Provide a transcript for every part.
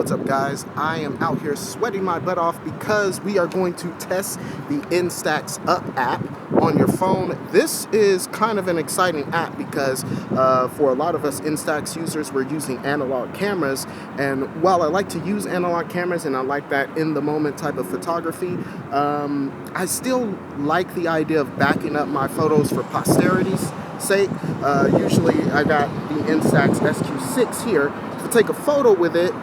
What's up, guys? I am out here sweating my butt off because we are going to test the Instax Up app on your phone. This is kind of an exciting app because for a lot of us Instax users, we're using analog cameras, and while I like to use analog cameras and I like that in the moment type of photography, I still like the idea of backing up my photos for posterity's sake. Usually I got the Instax SQ6 here. To take a photo with it,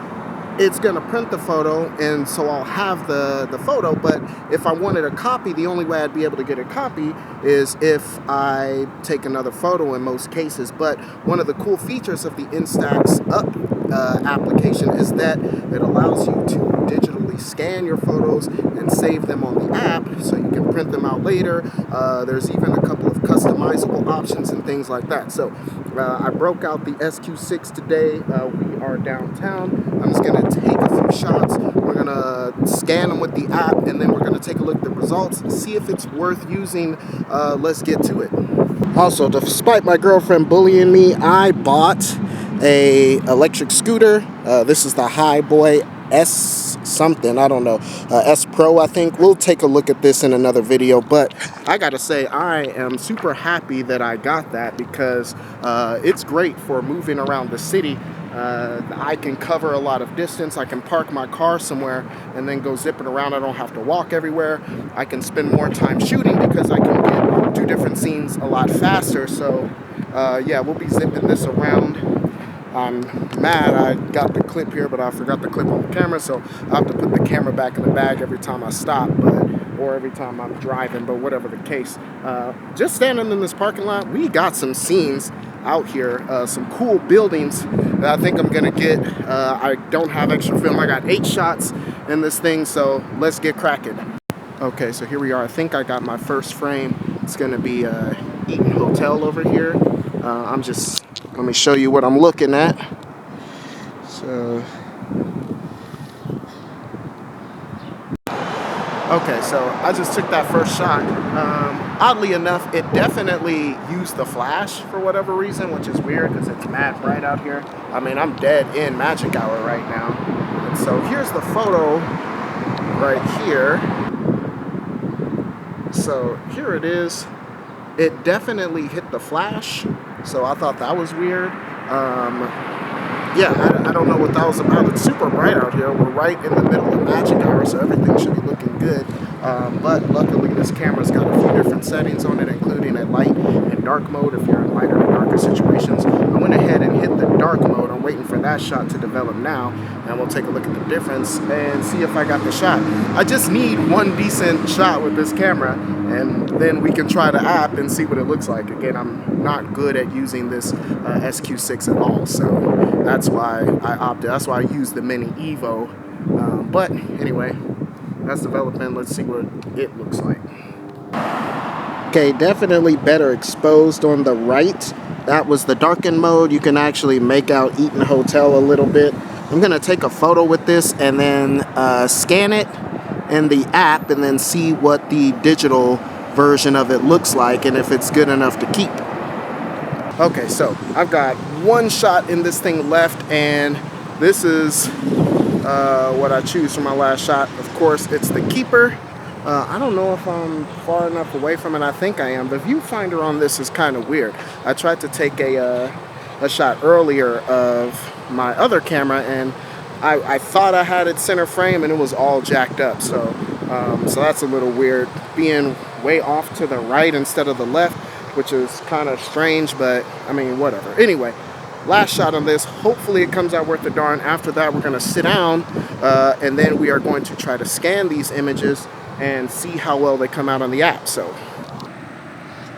it's gonna print the photo, and so I'll have the photo. But if I wanted a copy, the only way I'd be able to get a copy is if I take another photo in most cases. But one of the cool features of the Instax Up application is that it allows you to digitally scan your photos and save them on the app so you can print them out later. There's even a couple of customizable options and things like that. So I broke out the SQ6 today. We are downtown. I'm just gonna take a few shots. We're gonna scan them with the app, and then we're gonna take a look at the results, see if it's worth using. Let's get to it. Also, despite my girlfriend bullying me, I bought a electric scooter. This is the High Boy S something, I don't know, S Pro, I think. We'll take a look at this in another video, but I gotta say I am super happy that I got that because it's great for moving around the city. I can cover a lot of distance. I can park my car somewhere and then go zipping around. I don't have to walk everywhere. I can spend more time shooting because I can do different scenes a lot faster. So yeah, we'll be zipping this around. I'm mad I got the clip here, but I forgot the clip on the camera, so I have to put the camera back in the bag every time I stop, or every time I'm driving, but whatever the case. Just standing in this parking lot, we got some scenes out here, some cool buildings that I think I'm gonna get. I don't have extra film. I got 8 shots in this thing, so let's get cracking. Okay, so here we are. I think I got my first frame. It's gonna be Eaton Hotel over here. Let me show you what I'm looking at. So, okay, so I just took that first shot. Oddly enough, it definitely used the flash for whatever reason, which is weird because it's mad bright out here. I mean, I'm dead in magic hour right now. And so here's the photo right here. So here it is. It definitely hit the flash, so I thought that was weird. Yeah, I don't know what that was about. It's super bright out here. We're right in the middle of magic hour, so everything should be looking good. But luckily, this camera's got a few different settings on it, including a light and dark mode if you're in lighter and darker situations. I went ahead and hit the dark mode. I'm waiting for that shot to develop now, and we'll take a look at the difference and see if I got the shot. I just need one decent shot with this camera, and then we can try the app and see what it looks like. Again, I'm not good at using this SQ6 at all, so that's why I opted. That's why I used the Mini Evo. But anyway, that's development. Let's see what it looks like. Okay, definitely better exposed on the right. That was the darken mode. You can actually make out Eaton Hotel a little bit. I'm gonna take a photo with this and then scan it in the app and then see what the digital version of it looks like and if it's good enough to keep. Okay, so I've got one shot in this thing left, and this is what I choose for my last shot. Of course, it's the keeper. I don't know if I'm far enough away from it. I think I am. The viewfinder on this is kind of weird. I tried to take a shot earlier of my other camera, and I thought I had it center frame, and it was all jacked up. So that's a little weird, being way off to the right instead of the left, which is kind of strange, but I mean, whatever. Anyway, last shot on this. Hopefully it comes out worth the darn. After that, we're gonna sit down, and then we are going to try to scan these images and see how well they come out on the app. So,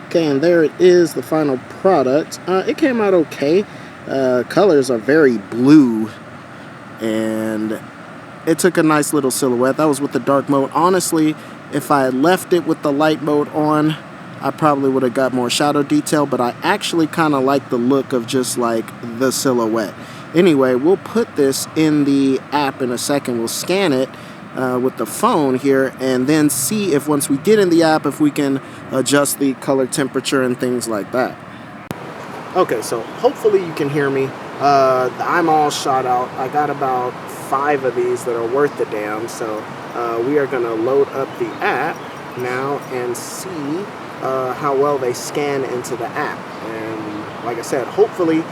okay, and there it is, the final product. It came out okay. Colors are very blue, and it took a nice little silhouette. That was with the dark mode. Honestly, if I had left it with the light mode on, I probably would have got more shadow detail, but I actually kind of like the look of just like the silhouette. Anyway, we'll put this in the app in a second. We'll scan it with the phone here and then see if once we get in the app, if we can adjust the color temperature and things like that. Okay, so hopefully you can hear me. I'm all shot out. I got about 5 of these that are worth the damn. So we are gonna load up the app now and see how well they scan into the app. And like I said, hopefully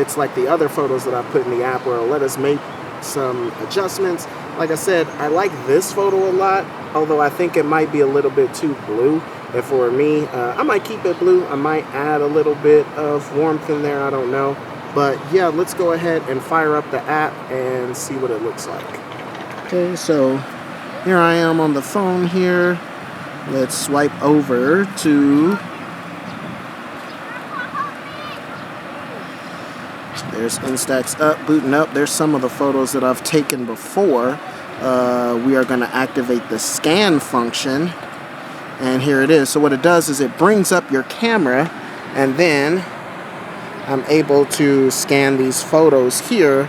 it's like the other photos that I put in the app where it'll let us make some adjustments. Like I said, I like this photo a lot, although I think it might be a little bit too blue. And for me, I might keep it blue. I might add a little bit of warmth in there. I don't know. But yeah, let's go ahead and fire up the app and see what it looks like. Okay, so here I am on the phone here. Let's swipe over to... There's Instax up, booting up. There's some of the photos that I've taken before. We are going to activate the scan function. And here it is. So what it does is it brings up your camera, and then I'm able to scan these photos here,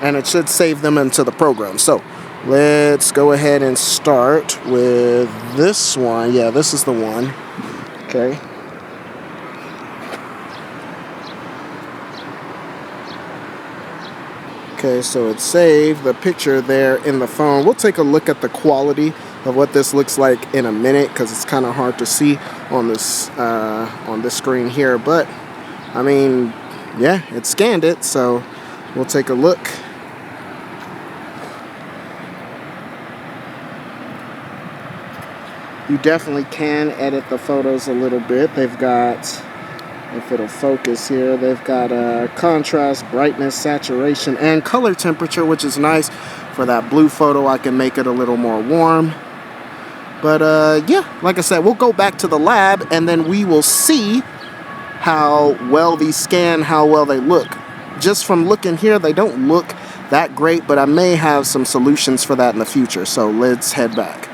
and it should save them into the program. So let's go ahead and start with this one. Yeah, this is the one. Okay. Okay, so it saved the picture there in the phone. We'll take a look at the quality of what this looks like in a minute, because it's kind of hard to see on this screen here. But I mean, yeah, it scanned it, so we'll take a look. You definitely can edit the photos a little bit. They've got, if it'll focus here, they've got contrast, brightness, saturation, and color temperature, which is nice. For that blue photo, I can make it a little more warm. But yeah, like I said, we'll go back to the lab, and then we will see how well these scan, how well they look. Just from looking here, they don't look that great, but I may have some solutions for that in the future. So let's head back.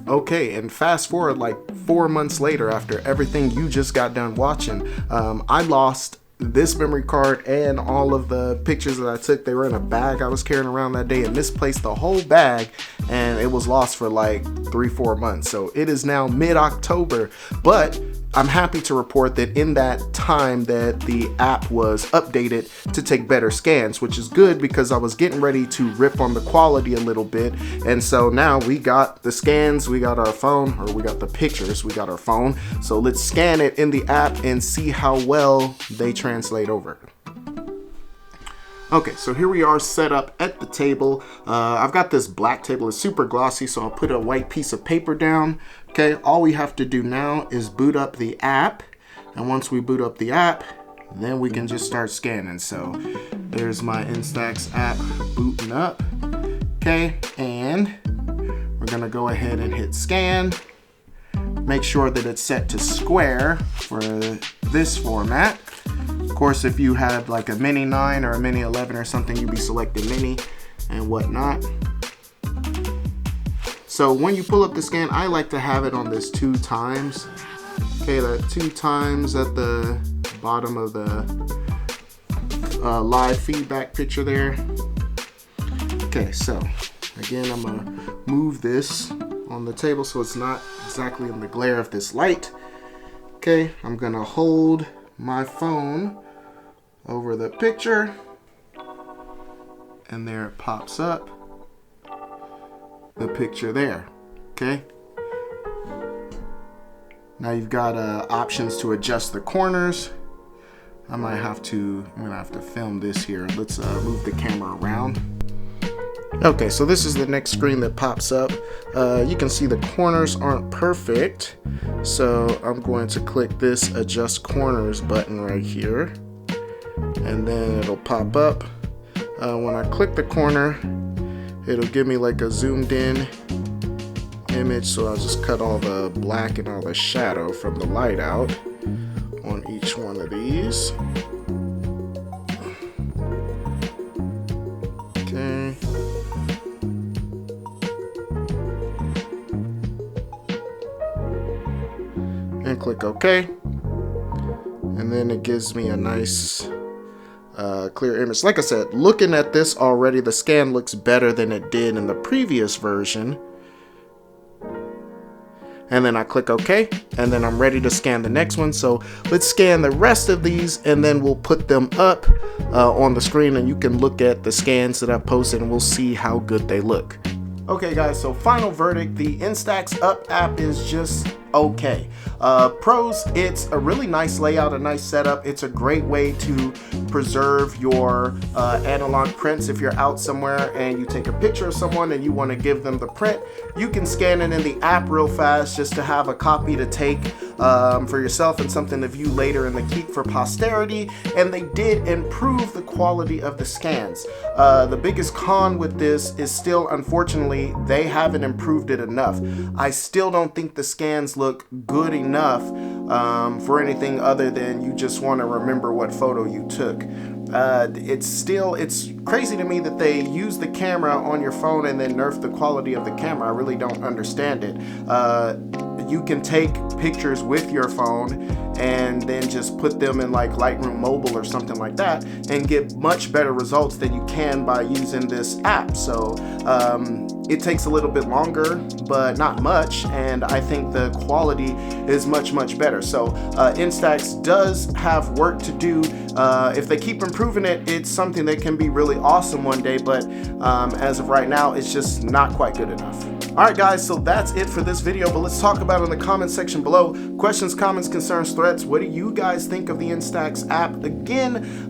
Okay, and fast forward like 4 months later, after everything you just got done watching, I lost this memory card and all of the pictures that I took. They were in a bag I was carrying around that day, and misplaced the whole bag, and it was lost for like 3-4 months. So it is now mid-October, but I'm happy to report that in that time that the app was updated to take better scans, which is good because I was getting ready to rip on the quality a little bit. And so now we got the scans, we got our phone, or we got the pictures, we got our phone. So let's scan it in the app and see how well they translate over. Okay, so here we are set up at the table. I've got this black table. It's super glossy, so I'll put a white piece of paper down. Okay, all we have to do now is boot up the app. And once we boot up the app, then we can just start scanning. So there's my Instax app booting up. Okay, and we're gonna go ahead and hit scan. Make sure that it's set to square for this format. Of course, if you had like a mini 9 or a mini 11 or something, you'd be selecting mini and whatnot. So when you pull up the scan, I like to have it on this 2 times. Okay, that 2 times at the bottom of the live feedback picture there. Okay, so again, I'm gonna move this on the table so it's not exactly in the glare of this light. Okay, I'm gonna hold my phone over the picture, and there it pops up, the picture there. Okay, now you've got options to adjust the corners. I'm gonna have to film this here. Let's move the camera around. Okay, so this is the next screen that pops up. You can see the corners aren't perfect, so I'm going to click this adjust corners button right here, and then it'll pop up. When I click the corner, it'll give me like a zoomed in image, so I'll just cut all the black and all the shadow from the light out on each one of these. Okay. And click OK, and then it gives me a nice clear image. Like I said, looking at this already, the scan looks better than it did in the previous version. and then I click OK, and then I'm ready to scan the next one. So let's scan the rest of these, and then we'll put them up on the screen, and you can look at the scans that I've posted, and we'll see how good they look. Okay guys, so final verdict, the Instax Up app is just okay. Pros, it's a really nice layout, a nice setup. It's a great way to preserve your analog prints. If you're out somewhere and you take a picture of someone and you want to give them the print, you can scan it in the app real fast just to have a copy to take for yourself and something to view later and to keep for posterity. And they did improve the quality of the scans. The biggest con with this is still, unfortunately, they haven't improved it enough. I still don't think the scans look good enough for anything other than you just want to remember what photo you took. It's crazy to me that they use the camera on your phone and then nerf the quality of the camera. I really don't understand it. You can take pictures with your phone and then just put them in like Lightroom Mobile or something like that and get much better results than you can by using this app. So it takes a little bit longer, but not much, and I think the quality is much better. So Instax does have work to do. If they keep improving it, it's something that can be really awesome one day, but as of right now, it's just not quite good enough. Alright guys, so that's it for this video, but let's talk about it in the comment section below. Questions, comments, concerns, threats. What do you guys think of the Instax app? Again,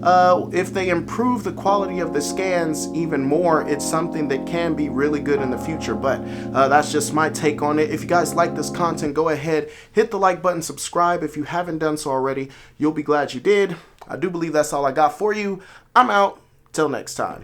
if they improve the quality of the scans even more, it's something that can be really good in the future, but that's just my take on it. If you guys like this content, go ahead, hit the like button, subscribe if you haven't done so already. You'll be glad you did. I do believe that's all I got for you. I'm out. Till next time.